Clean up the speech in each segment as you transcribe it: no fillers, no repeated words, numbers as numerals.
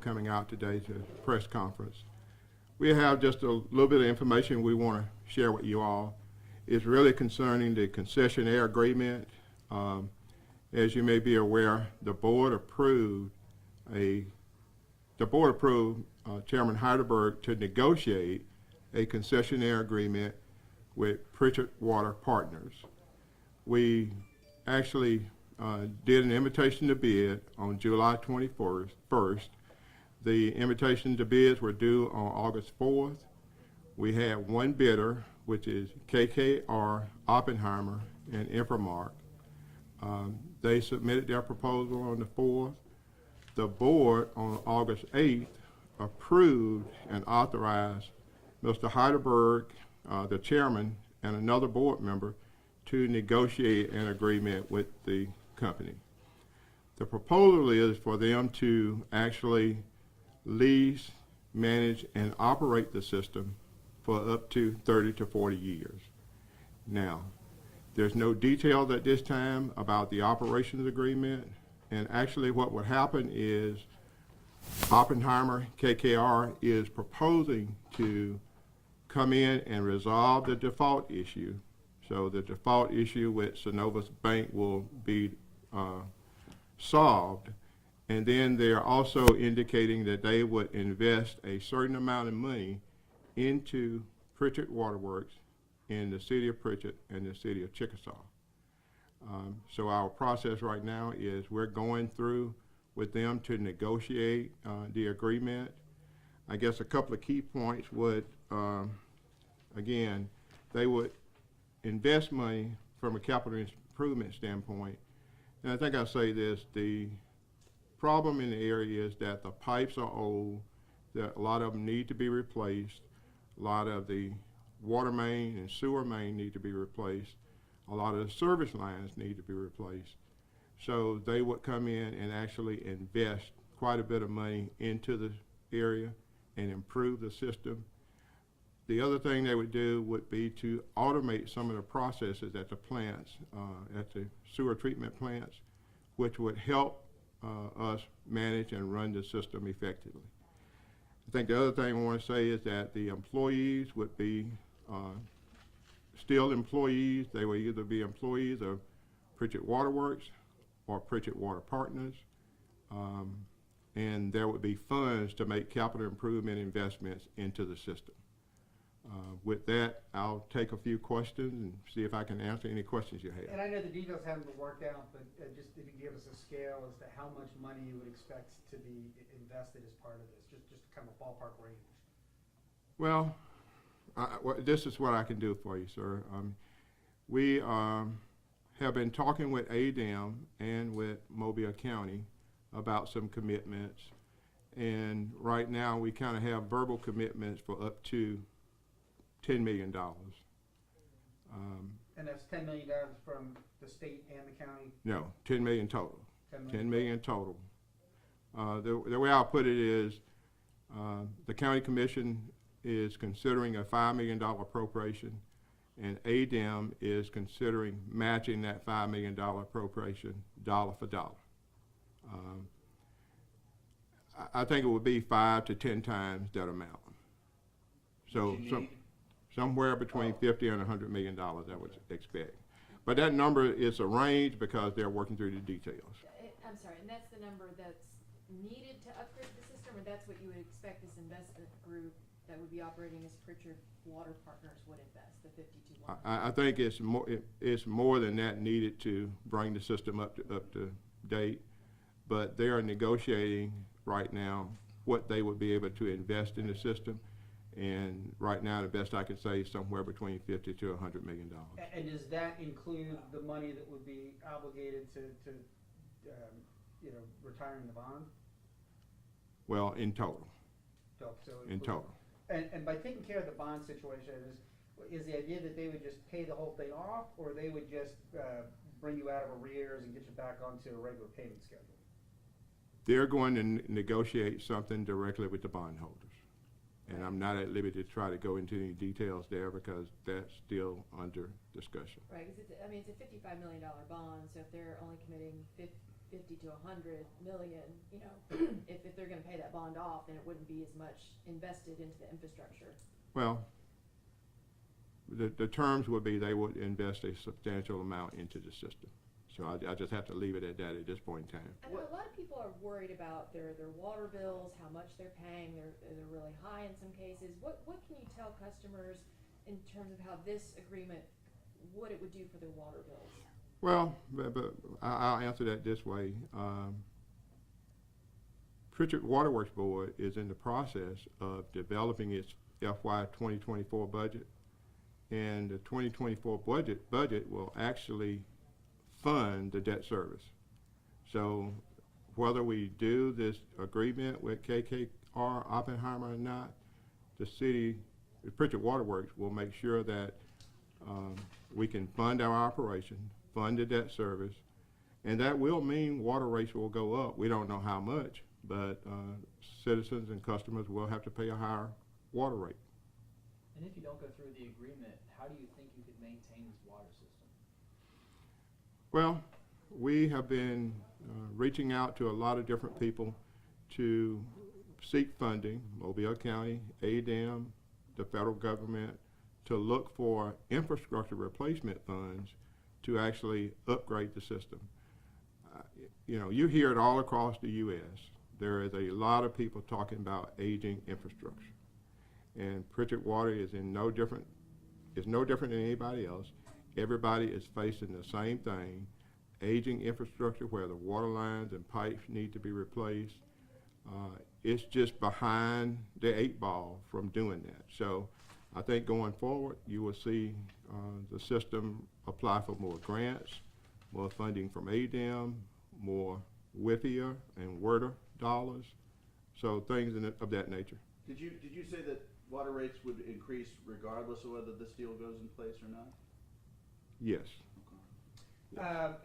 coming out today to the press conference. We have just a little bit of information we want to share with you all. It's really concerning the concession agreement. As you may be aware, the board approved Chairman Heidelberg to negotiate a concessionaire agreement with Prichard Water Partners. We actually did an invitation to bid on July 21st. The invitation to bids were due on August 4th. We had one bidder, which is KKR, Oppenheimer, and Infomark. They submitted their proposal on the 4th. The board on August 8th approved and authorized Mr. Heidelberg, the chairman, and another board member to negotiate an agreement with the company. The proposal is for them to actually lease, manage, and operate the system for up to 30 to 40 years. Now, there's no details at this time about the operations agreement, and actually what would happen is Oppenheimer, KKR, is proposing to come in and resolve the default issue. So the default issue with Synovus Bank will be solved. And then they're also indicating that they would invest a certain amount of money into Prichard Water Works in the City of Prichard and the City of Chickasaw. So our process right now is we're going through with them to negotiate the agreement. I guess a couple of key points would, again, they would invest money from a capital improvement standpoint. And I think I'll say this, the problem in the area is that the pipes are old, that a lot of them need to be replaced, a lot of the water main and sewer main need to be replaced, a lot of the service lines need to be replaced. So they would come in and actually invest quite a bit of money into the area and improve the system. The other thing they would do would be to automate some of the processes at the plants, at the sewer treatment plants, which would help us manage and run the system effectively. I think the other thing I want to say is that the employees would be still employees. They would either be employees of Prichard Water Works or Prichard Water Partners, and there would be funds to make capital improvement investments into the system. With that, I'll take a few questions and see if I can answer any questions you have. And I know the details haven't been worked out, but just if you can give us a scale as to how much money you would expect to be invested as part of this, just kind of a ballpark range. Well, this is what I can do for you, sir. We have been talking with ADEM and with Mobile County about some commitments, and right now we kind of have verbal commitments for up to $10 million. And that's $10 million from the state and the county? No, 10 million total. 10 million total. The way I'll put it is the county commission is considering a $5 million appropriation, and ADEM is considering matching that $5 million appropriation dollar for dollar. I think it would be 5 to 10 times that amount. So somewhere between 50 and $100 million, I would expect. But that number is a range because they're working through the details. I'm sorry, and that's the number that's needed to upgrade the system, or that's what you would expect this investment group that would be operating as Prichard Water Partners would invest, the 52. I think it's more than that needed to bring the system up to date, but they are negotiating right now what they would be able to invest in the system. And right now, the best I can say is somewhere between 50 to $100 million. And does that include the money that would be obligated to retiring the bond? Well, in total. So in total. And by taking care of the bond situation, is the idea that they would just pay the whole thing off, or they would just bring you out of arrears and get you back onto a regular payment schedule? They're going to negotiate something directly with the bondholders. And I'm not at liberty to try to go into any details there because that's still under discussion. Right, because it's a $55 million bond, so if they're only committing 50 50 to 100 million, you know, if they're gonna pay that bond off, then it wouldn't be as much invested into the infrastructure. Well, the terms would be they would invest a substantial amount into the system. So I just have to leave it at that at this point in time. I know a lot of people are worried about their water bills, how much they're paying, they're really high in some cases. What can you tell customers in terms of how this agreement, what it would do for their water bills? Well, but I'll answer that this way. Prichard Waterworks Board is in the process of developing its FY 2024 budget, and the 2024 budget will actually fund the debt service. So whether we do this agreement with KKR Oppenheimer or not, the Prichard Waterworks will make sure that we can fund our operation, fund the debt service, and that will mean water rates will go up. We don't know how much, but citizens and customers will have to pay a higher water rate. And if you don't go through the agreement, how do you think you could maintain this water system? Well, we have been reaching out to a lot of different people to seek funding, Mobile County, ADM, the federal government, to look for infrastructure replacement funds to actually upgrade the system. You know, you hear it all across the U.S. There is a lot of people talking about aging infrastructure. And Prichard Water is no different than anybody else. Everybody is facing the same thing, aging infrastructure where the water lines and pipes need to be replaced. It's just behind the 8 ball from doing that. So I think going forward, you will see the system apply for more grants, more funding from ADM, more WIFIA and WERDA dollars, so things of that nature. Did you say that water rates would increase regardless of whether this deal goes in place or not? Yes.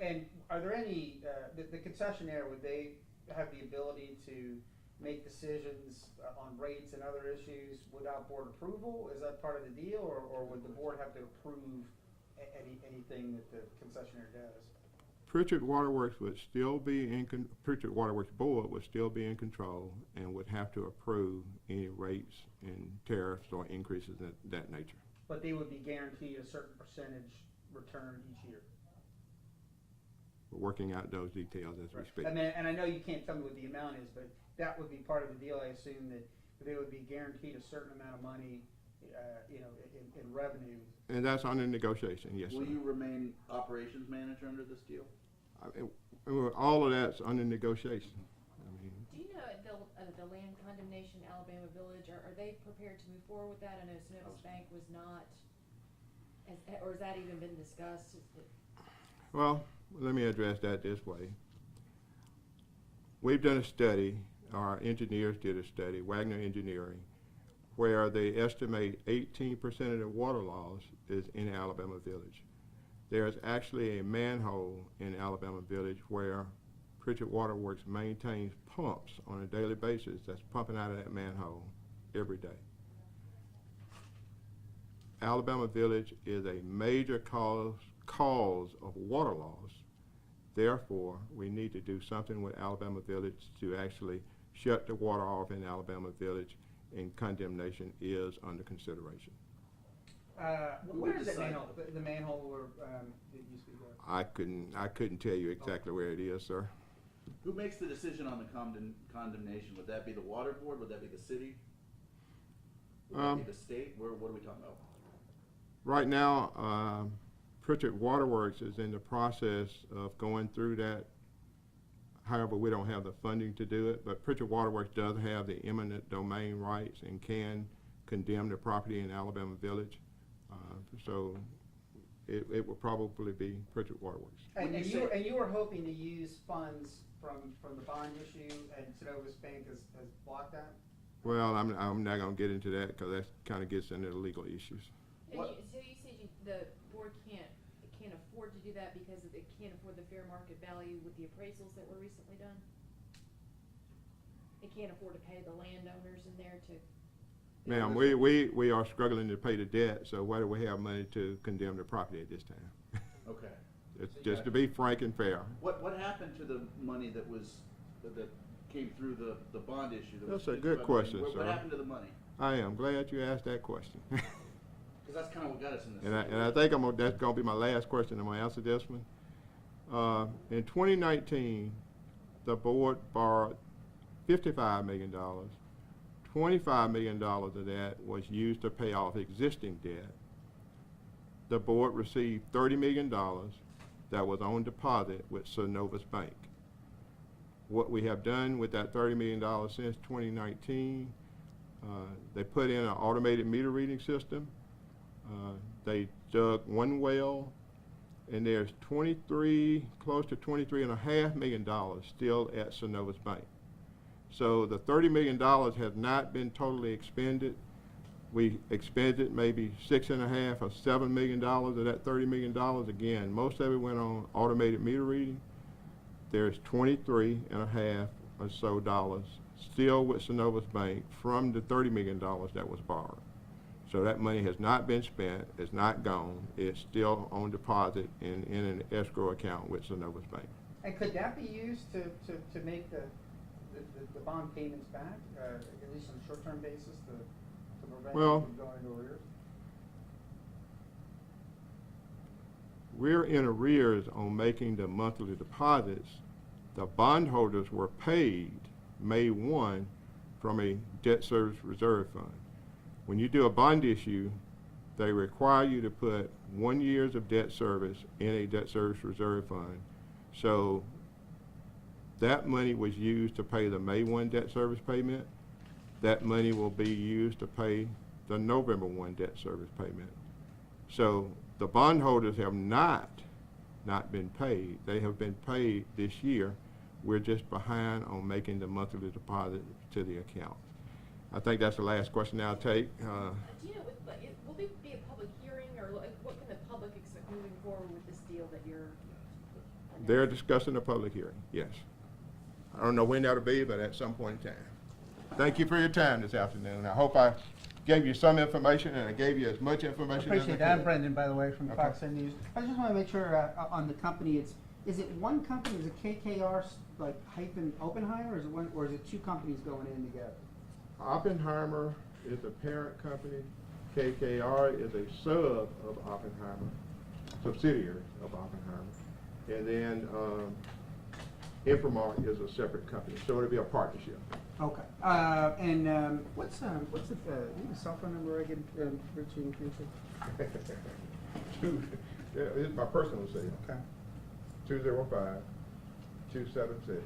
And are there any, the concessionaire, would they have the ability to make decisions on rates and other issues without board approval? Is that part of the deal, or would the board have to approve anything that the concessionaire does? Prichard Waterworks would still be Prichard Waterworks Board would still be in control and would have to approve any rates and tariffs or increases of that nature. But they would be guaranteed a certain percentage return each year? We're working out those details as we speak. And I know you can't tell me what the amount is, but that would be part of the deal, I assume, that they would be guaranteed a certain amount of money, you know, in revenue. And that's under negotiation, yes, Will sir. you remain operations manager under this deal? All of that's under negotiation. I mean, Do you know the land condemnation Alabama Village, are they prepared to move forward with that? I know Synovus Bank was not, or has that even been discussed? well, let me address that this way. We've done a study, our engineers did a study, Wagner Engineering, where they estimate 18% of the water loss is in Alabama Village. There's actually a manhole in Alabama Village where Prichard Waterworks maintains pumps on a daily basis that's pumping out of that manhole every day. Alabama Village is a major cause of water loss. Therefore, we need to do something with Alabama Village to actually shut the water off in Alabama Village, and condemnation is under consideration. Where is that manhole? The manhole where that used to be there? I couldn't tell you exactly where it is, sir. Who makes the decision on the condemnation? Would that be the water board? Would that be the city? Would that be the state? What are we talking about? Right now, Prichard Waterworks is in the process of going through that. However, we don't have the funding to do it, but Prichard Waterworks does have the eminent domain rights and can condemn the property in Alabama Village. So it will probably be Prichard Waterworks. And you were hoping to use funds from the bond issue, and Synovus Bank has blocked that? Well, I'm not going to get into that because that kind of gets into the legal issues. So you said the board can't afford to do that because it can't afford the fair market value with the appraisals that were recently done? It can't afford to pay the landowners in there to... Ma'am, we are struggling to pay the debt, so why do we have money to condemn the property at this time? Okay. It's just to be frank and fair. What happened to the money that came through the bond issue? That's a good question, What sir. happened to the money? I am glad you asked that question. Because that's kind of what got us in this. And I think that's gonna be my last question. I'm gonna answer this one. In 2019, the board borrowed $55 million. $25 million of that was used to pay off existing debt. The board received $30 million that was on deposit with Synovus Bank. What we have done with that $30 million since 2019, they put in an automated meter reading system. They dug one well, and there's close to $23.5 million still at Synovus Bank. So the $30 million has not been totally expended. We expended maybe $6.5 or $7 million of that $30 million. Again, most of it went on automated meter reading. There's $23.5 or so dollars still with Synovus Bank from the $30 million that was borrowed. So that money has not been spent, it's not gone, it's still on deposit in an escrow account with Synovus Bank. And could that be used to make the bond payments back, at least on a short-term basis, to prevent Well, it from going into arrears? We're in arrears on making the monthly deposits. The bondholders were paid May 1 from a debt service reserve fund. When you do a bond issue, they require you to put 1 year of debt service in a debt service reserve fund. So that money was used to pay the May 1 debt service payment. That money will be used to pay the November 1 debt service payment. So the bondholders have not been paid. They have been paid this year. We're just behind on making the monthly deposit to the account. I think that's the last question I'll take. Do you know, will there be a public hearing, or what can the public expect moving forward with this deal that you're announcing? They're discussing a public hearing, yes. I don't know when that'll be, but at some point in time. Thank you for your time this afternoon. I hope I gave you some information, and I gave you as much information as I Appreciate could. that. I'm Brendan, by the way, from Okay. Fox News. I just want to make sure on the company, is it one company? Is it KKR like hyphen Oppenheimer, or is it one, or is it two companies going in together? Oppenheimer is the parent company. KKR is a sub of Oppenheimer, subsidiary of Oppenheimer. And then Infomart is a separate company, so it'll be a partnership. Okay. What's the cell phone number I can reach you? It's my personal cell. Okay. 205-276